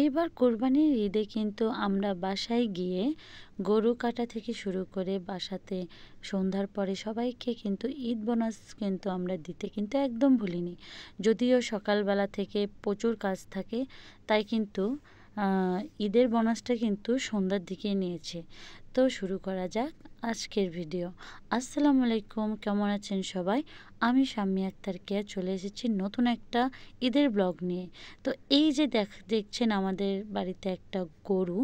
এইবার কোরবানির ঈদে কিন্তু আমরা বাসায় গিয়ে গরু কাটা থেকে শুরু করে বাসাতে সন্ধ্যার পরে সবাইকে কিন্তু ঈদ বোনাস কিন্তু আমরা দিতে কিন্তু একদম ভুলিনি। যদিও সকালবেলা থেকে প্রচুর কাজ থাকে, তাই কিন্তু ঈদের বোনাসটা কিন্তু সন্ধ্যার দিকে নিয়েছে। তো শুরু করা যাক আজকের ভিডিও। আসসালামু আলাইকুম, কেমন আছেন সবাই? আমি শাম্মী আক্তার কেয়া চলে এসেছি নতুন একটা ঈদের ব্লগ নিয়ে। তো এই যে দেখছেন আমাদের বাড়িতে একটা গরু,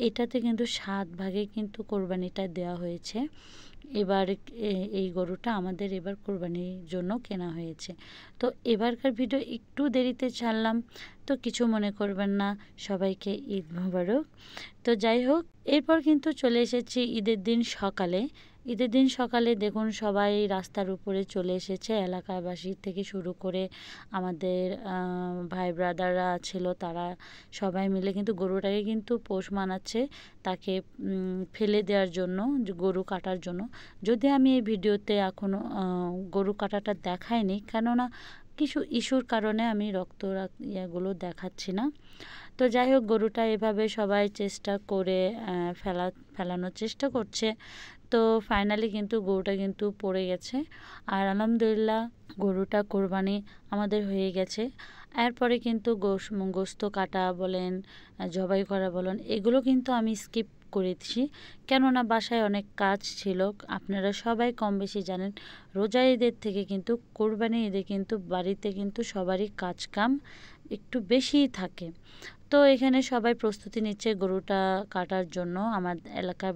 এটাতে কিন্তু 7 ভাগে কিন্তু কোরবানিটা দেওয়া হয়েছে। এবার এই গরুটা আমাদের এবার কোরবানির জন্য কেনা হয়েছে। তো এবারকার ভিডিও একটু দেরিতে ছাড়লাম, তো কিছু মনে করবেন না। সবাইকে ঈদ মোবারক। তো যাই হোক, এরপর কিন্তু চলে এসেছি ঈদের দিন সকালে। ঈদের দিন সকালে দেখুন সবাই রাস্তার উপরে চলে এসেছে, এলাকাবাসী থেকে শুরু করে আমাদের ভাই ব্রাদাররা ছিল, তারা সবাই মিলে কিন্তু গরুটাকে কিন্তু পোষ মানাচ্ছে, তাকে ফেলে দেওয়ার জন্য, গরু কাটার জন্য। যদি আমি এই ভিডিওতে এখনও গরু কাটাটা দেখাইনি, কেননা কিছু ইস্যুর কারণে আমি ইয়েগুলো দেখাচ্ছি না। তো যাই হোক, গরুটা এভাবে সবাই চেষ্টা করে ফেলানোর চেষ্টা করছে। তো ফাইনালি কিন্তু গরুটা কিন্তু পড়ে গেছে। আর আলহামদুলিল্লাহ গরুটা কোরবানি আমাদের হয়ে গেছে। এরপরে কিন্তু গোস্ত কাটা বলেন, জবাই করা বলেন, এগুলো কিন্তু আমি স্কিপ করেছি, কেননা বাসায় অনেক কাজ ছিল। আপনারা সবাই কম বেশি জানেন, রোজা ঈদের থেকে কিন্তু কোরবানি ঈদে কিন্তু বাড়িতে কিন্তু সবারই কাজ কাম একটু বেশিই থাকে। তো এখানে সবাই প্রস্তুতি নিচ্ছে গরুটা কাটার জন্য। আমার এলাকার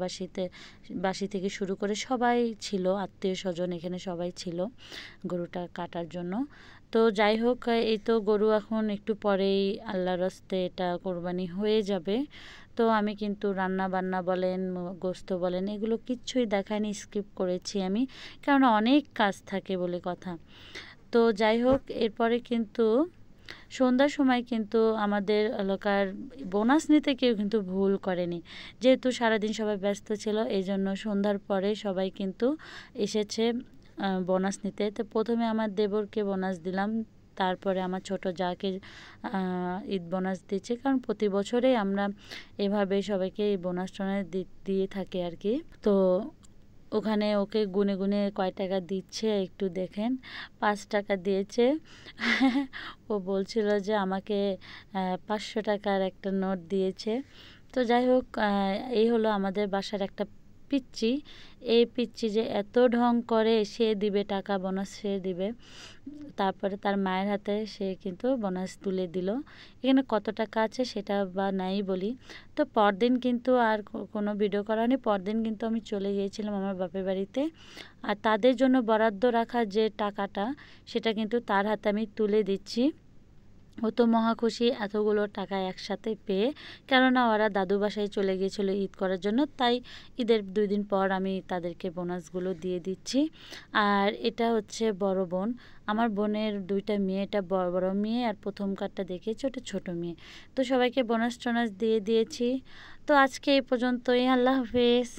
বাসি থেকে শুরু করে সবাই ছিল, আত্মীয় স্বজন এখানে সবাই ছিল গরুটা কাটার জন্য। তো যাই হোক, এই তো গরু এখন একটু পরেই আল্লাহর হস্তে এটা কোরবানি হয়ে যাবে। তো আমি কিন্তু রান্না বান্না বলেন, গোস্ত বলেন, এগুলো কিচ্ছুই দেখায়নি, স্কিপ করেছি আমি, কারণ অনেক কাজ থাকে বলে কথা। তো যাই হোক, এরপরে কিন্তু সন্ধ্যার সময় কিন্তু আমাদের এলাকার বোনাস নিতে কেউ কিন্তু ভুল করেনি, যেহেতু সারাদিন সবাই ব্যস্ত ছিল, এই জন্য সন্ধ্যার পরে সবাই কিন্তু এসেছে বোনাস নিতে। তো প্রথমে আমার দেবরকে বোনাস দিলাম, তারপরে আমার ছোট জাকে ঈদ বোনাস দিচ্ছে, কারণ প্রতি বছরেই আমরা এভাবে সবাইকে এই বোনাস টোনাস দিয়ে থাকি আর কি। তো ওখানে ওকে গুনে গুনে কয় টাকা দিচ্ছে একটু দেখেন। 5 টাকা দিয়েছে। ও বলছিল যে আমাকে 500 টাকার একটা নোট দিয়েছে। তো যাই হোক, এই হলো আমাদের বাসার একটা পিচ্চি। এই পিচ্চি যে এত ঢং করে, সে দিবে টাকা, বোনাস সে দিবে, তারপরে তার মায়ের হাতে সে কিন্তু বোনাস তুলে দিল। এখানে কত টাকা আছে সেটা বা নাই বলি। তো পরদিন কিন্তু আর কোনো ভিডিও করা হয়নি। পরদিন কিন্তু আমি চলে গিয়েছিলাম আমার বাপের বাড়িতে, আর তাদের জন্য বরাদ্দ রাখা যে টাকাটা, সেটা কিন্তু তার হাতে আমি তুলে দিচ্ছি। ও তো মহা খুশি এতগুলো টাকা একসাথে পেয়ে, কেননা ওরা দাদু বাসায় চলে গিয়েছিল ঈদ করার জন্য, তাই ঈদের 2 দিন পর আমি তাদেরকে বোনাসগুলো দিয়ে দিচ্ছি। আর এটা হচ্ছে বড় বোন, আমার বোনের 2টা মেয়ে, এটা বড় বড় মেয়ে, আর প্রথম কার্ডটা দেখিয়েছি ওটা ছোট মেয়ে। তো সবাইকে বোনাস টোনাস দিয়ে দিয়েছি। তো আজকে এই পর্যন্তই, আল্লাহ হাফেজ।